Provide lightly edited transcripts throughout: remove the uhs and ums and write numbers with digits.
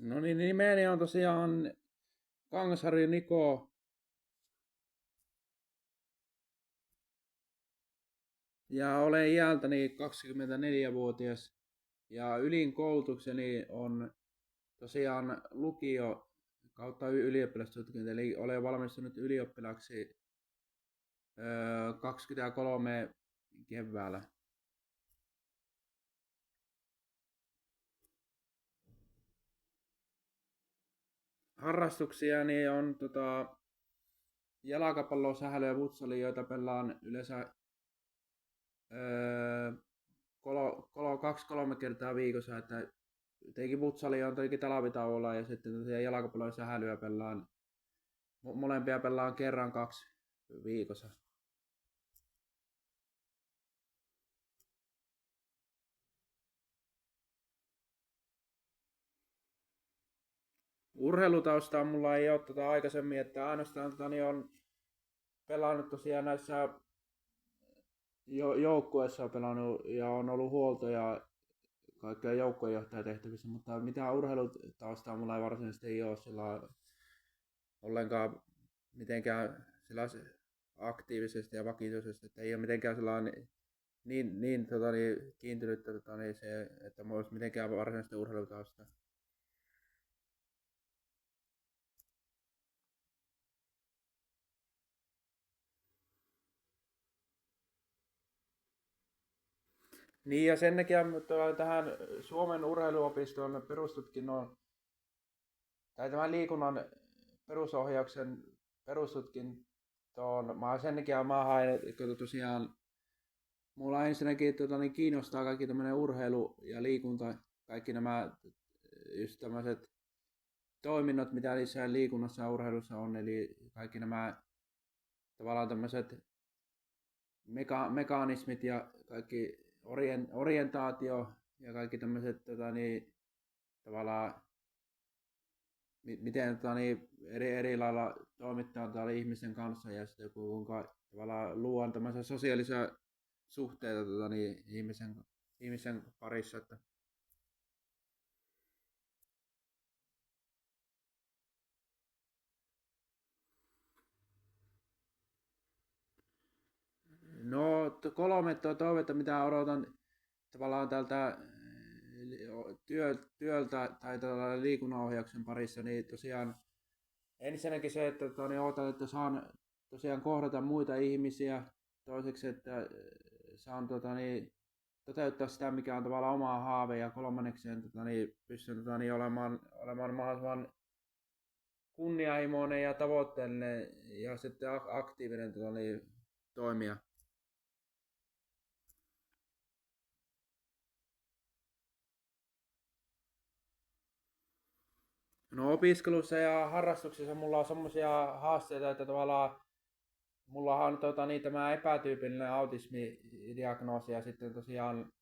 No niin, nimeni on tosiaan Kangasharju Niko ja olen iältäni 24-vuotias ja ylin koulutukseni on tosiaan lukio kautta ylioppilastutkinto, eli olen valmistunut ylioppilaaksi 23 keväällä. Harrastuksiani on jalkapallo, sähly ja futsali, joita pelaan yleensä 2-3 kertaa viikossa, että tietenkin futsali on tietenkin talvitauolla ja sitten tosiaan jalkapallo ja sählyä pelaan. Molempia pelaan kerran 2 viikossa. Urheilutaustaa mulla ei ole aikaisemmin, että ainoastaan on pelannut tosiaan näissä joukkueissa on pelannut ja on ollut huolto ja kaikkea joukkuejohtajatehtävissä, mutta mitään urheilutaustaa mulla ei varsinaisesti ei ole sillä ollenkaan mitenkään sillä aktiivisesti ja vakituisesti, että ei ole mitenkään sellainen niin kiintynyt se, että mulla olisi mitenkään varsinaisesti urheilutaustaa. Niin ja sen takia tähän Suomen urheiluopistoon perustutkinnon tai tämän liikunnan perusohjauksen perustutkintoon, sen takia mä hain, että tosiaan mulla ensinnäkin kiinnostaa kaikki tämmöinen urheilu ja liikunta, kaikki nämä just tämmöiset toiminnot, mitä niissä liikunnassa ja urheilussa on, eli kaikki nämä tavallaan tämmöiset mekanismit ja kaikki orientaatio ja kaikki tämmöiset tavallaan miten eri lailla toimittaa ihmisten kanssa ja sitten kuinka tavallaan luodaan tämmöisiä sosiaalisia suhteita ihmisen parissa. Että no 3 toivetta, mitä odotan tavallaan tältä työltä tai liikunnanohjauksen parissa, niin tosiaan ensinnäkin se, että odotan, että saan tosiaan kohdata muita ihmisiä. Toiseksi, että saan toteuttaa sitä, mikä on tavallaan oma haave. Ja kolmanneksi, pystyn olemaan mahdollisimman kunnianhimoinen ja tavoitteellinen ja sitten aktiivinen toimija. No opiskelussa ja harrastuksissa mulla on semmoisia haasteita, että tavallaan mulla on tämä epätyypillinen autismidiagnoosi ja sitten tosiaan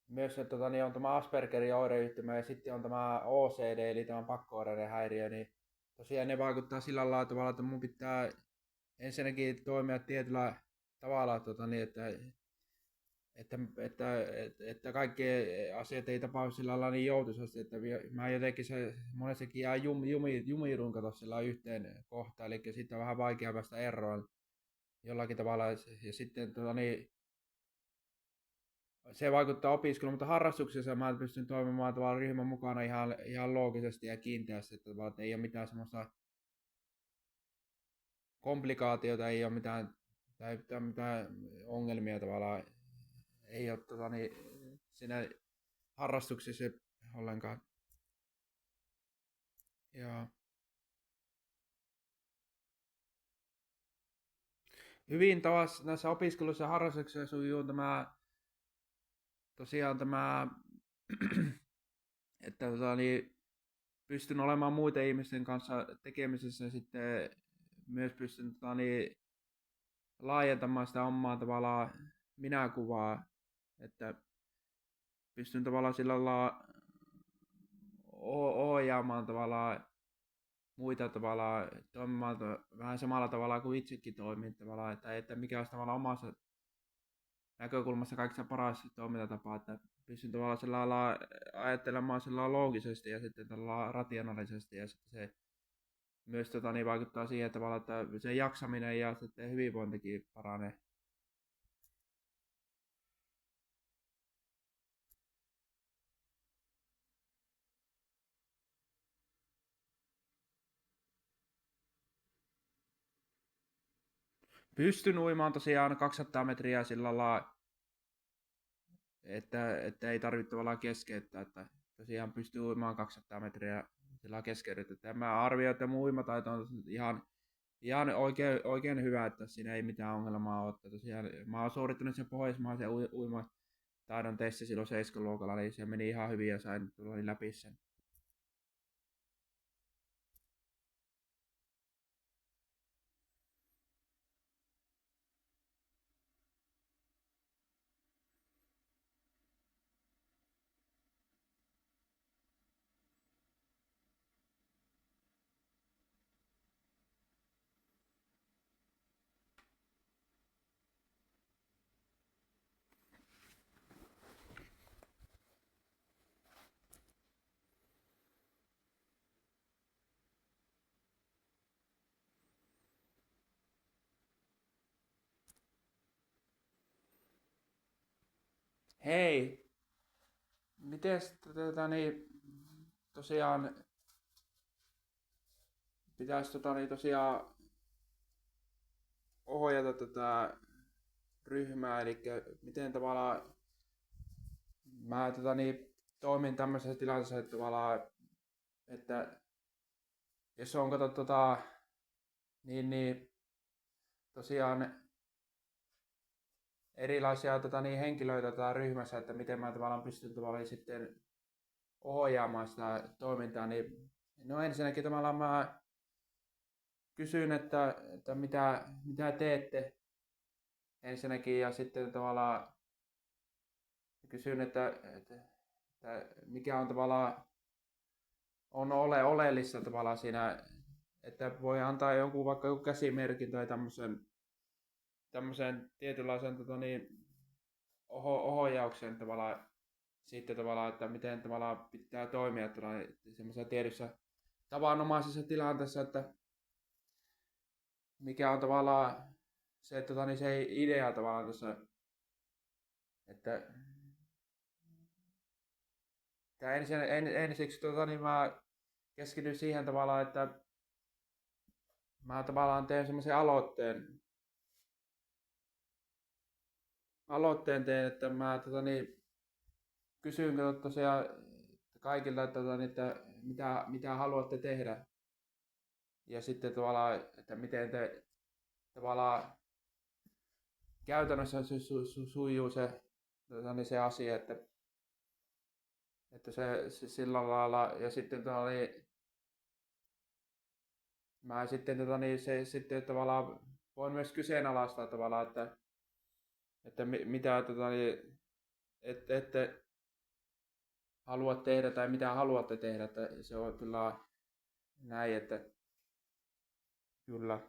myös että on tämä Aspergerin oireyhtymä ja sitten on tämä OCD eli tämä pakko-oireiden häiriö, niin tosiaan ne vaikuttaa sillä lailla tavalla, että mun pitää ensinnäkin toimia tietyllä tavalla, että kaikki asiat ei tapahdu sillä lailla niin joutuisasti, että mä jotenkin se monessakin jää jumiudun kato sillä yhteen kohtaan, eli sitten on vähän vaikea päästä eroon jollakin tavalla, ja sitten se vaikuttaa opiskeluun, mutta harrastuksessa mä pystyn toimimaan tavallaan ryhmän mukana ihan loogisesti ja kiinteästi, että ei ole mitään semmoista komplikaatiota, ei ole mitään ongelmia tavallaan, ei ole siinä harrastuksissa ollenkaan. Ja hyvin taas näissä opiskeluissa ja harrastuksissa sujuu tosiaan tämä että pystyn olemaan muiden ihmisten kanssa tekemisissä ja sitten myös pystyn laajentamaan sitä omaa tavallaan minäkuvaa, että pystyn tavallaan sillä lailla ohjaamaan tavallaan muita tavallaan toimimaan vähän samalla tavalla kuin itsekin toimin tavallaan, että mikä olisi tavallaan omassa näkökulmassa kaikista paras toimintatapa, että pystyn tavallaan sillä lailla ajattelemaan sillä lailla loogisesti ja sitten tällä lailla rationaalisesti ja sitten se myös niin vaikuttaa siihen tavalla, että se jaksaminen ja sitten hyvinvointikin paranee. Pystyn uimaan tosiaan 200 metriä sillä lailla, että ei tarvitse tavallaan keskeyttää, että tosiaan pystyy uimaan 200 metriä sillä lailla keskeytettä. Mä arvioin, että mun uimataito on ihan oikein hyvä, että siinä ei mitään ongelmaa ole. Että tosiaan, mä oon suorittanut sen pohjoismaisen uimataidon testin silloin 7-luokalla, niin se meni ihan hyvin ja sain tulla läpi sen. Hei, miten niin, tosiaan pitäisi niin, tosiaan ohjata tätä ryhmää, eli miten tavallaan mä niin, toimin tämmöisessä tilanteessa, että tavallaan, että jos on niin tosiaan erilaisia niin, henkilöitä ryhmässä, että miten mä tavallaan pystyn tavallaan sitten ohjaamaan sitä toimintaa, niin no ensinnäkin tavallaan mä kysyn, että mitä teette ensinnäkin ja sitten tavallaan kysyn, että mikä on tavallaan oleellista tavallaan siinä, että voi antaa vaikka joku käsimerkin tai tämmöisen tietynlaisen niin, ohjauksen tavallaan sitten tavallaan, että miten tavallaan pitää toimia semmoisessa tietyssä tavanomaisessa tilanteessa, että mikä on tavallaan se, että niin se idea tavallaan tässä, että ensiksi niin mä keskityn siihen tavallaan, että mä tavallaan teen semmoisen aloitteen teen, että mä niin, kysyn tosiaan kaikilta, että mitä haluatte tehdä. Ja sitten tavallaan, että miten te tavallaan käytännössä sujuu niin se asia, että se sillä lailla, ja sitten niin, mä sitten niin, se sitten tavallaan voin myös kyseenalaistaa tavallaan, että mitä niin, ette halua tehdä tai mitä haluatte tehdä, että se on kyllä näin, että kyllä.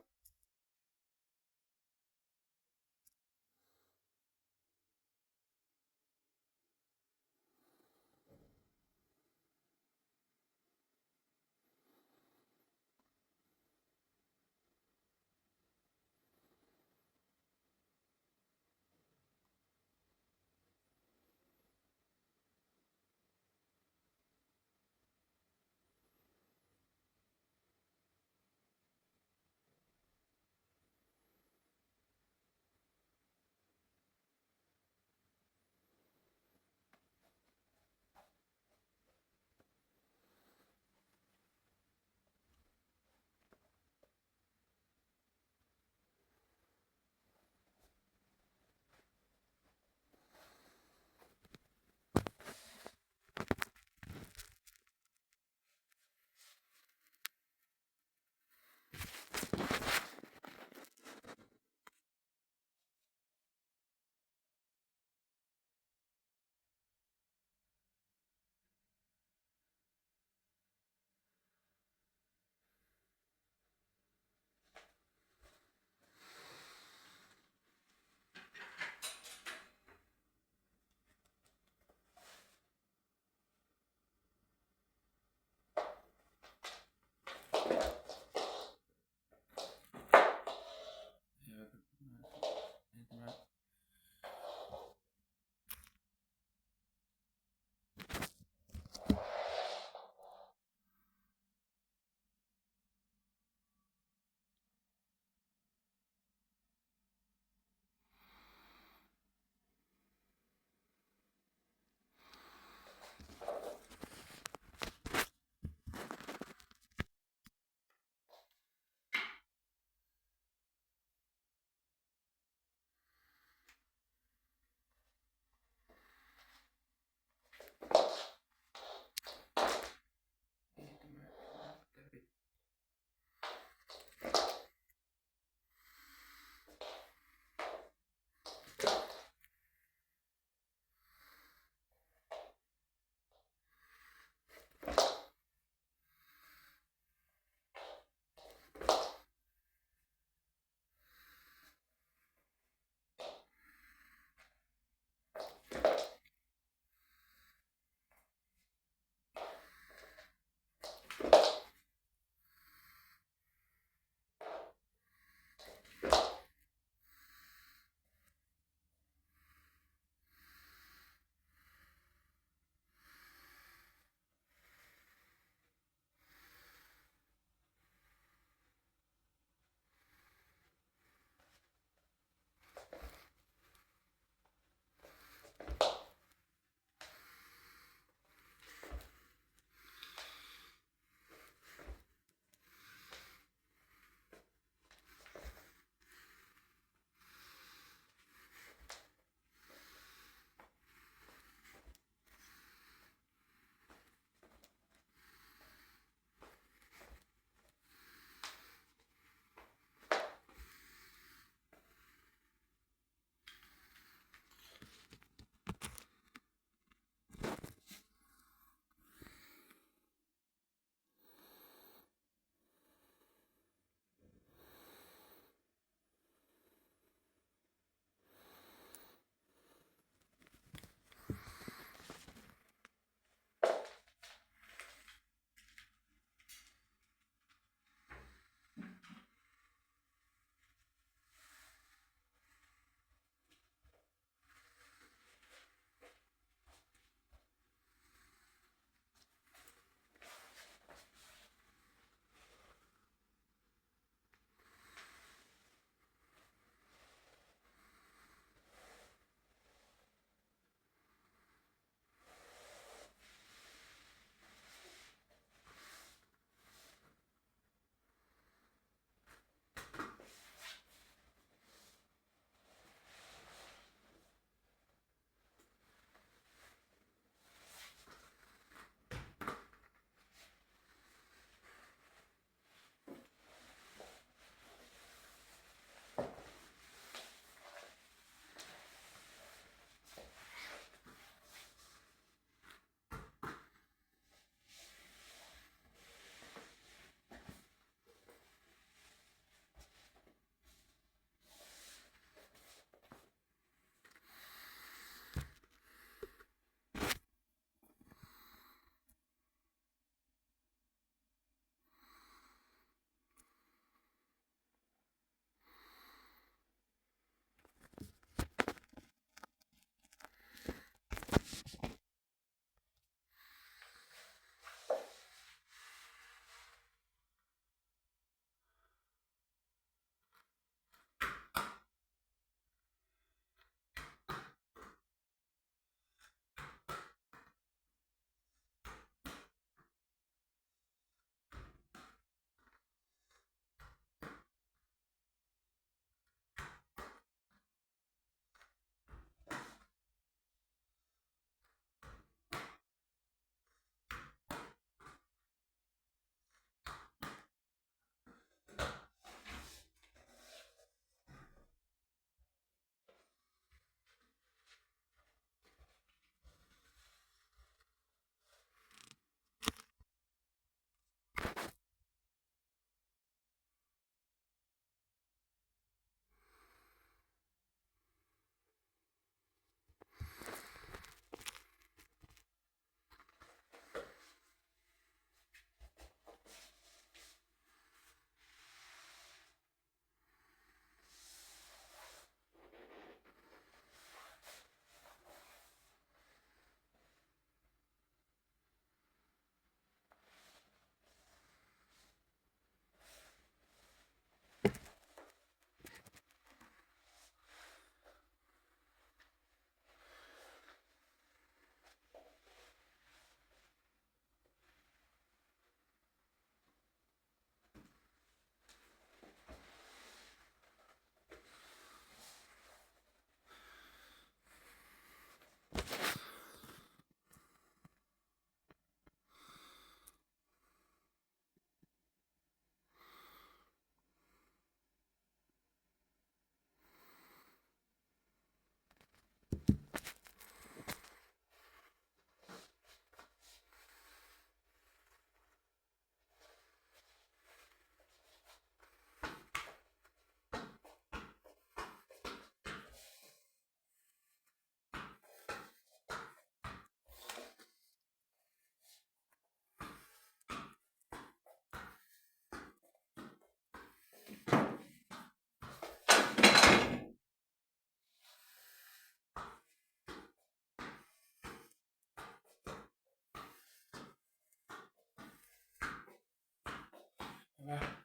Hyvä.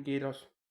Kiitos.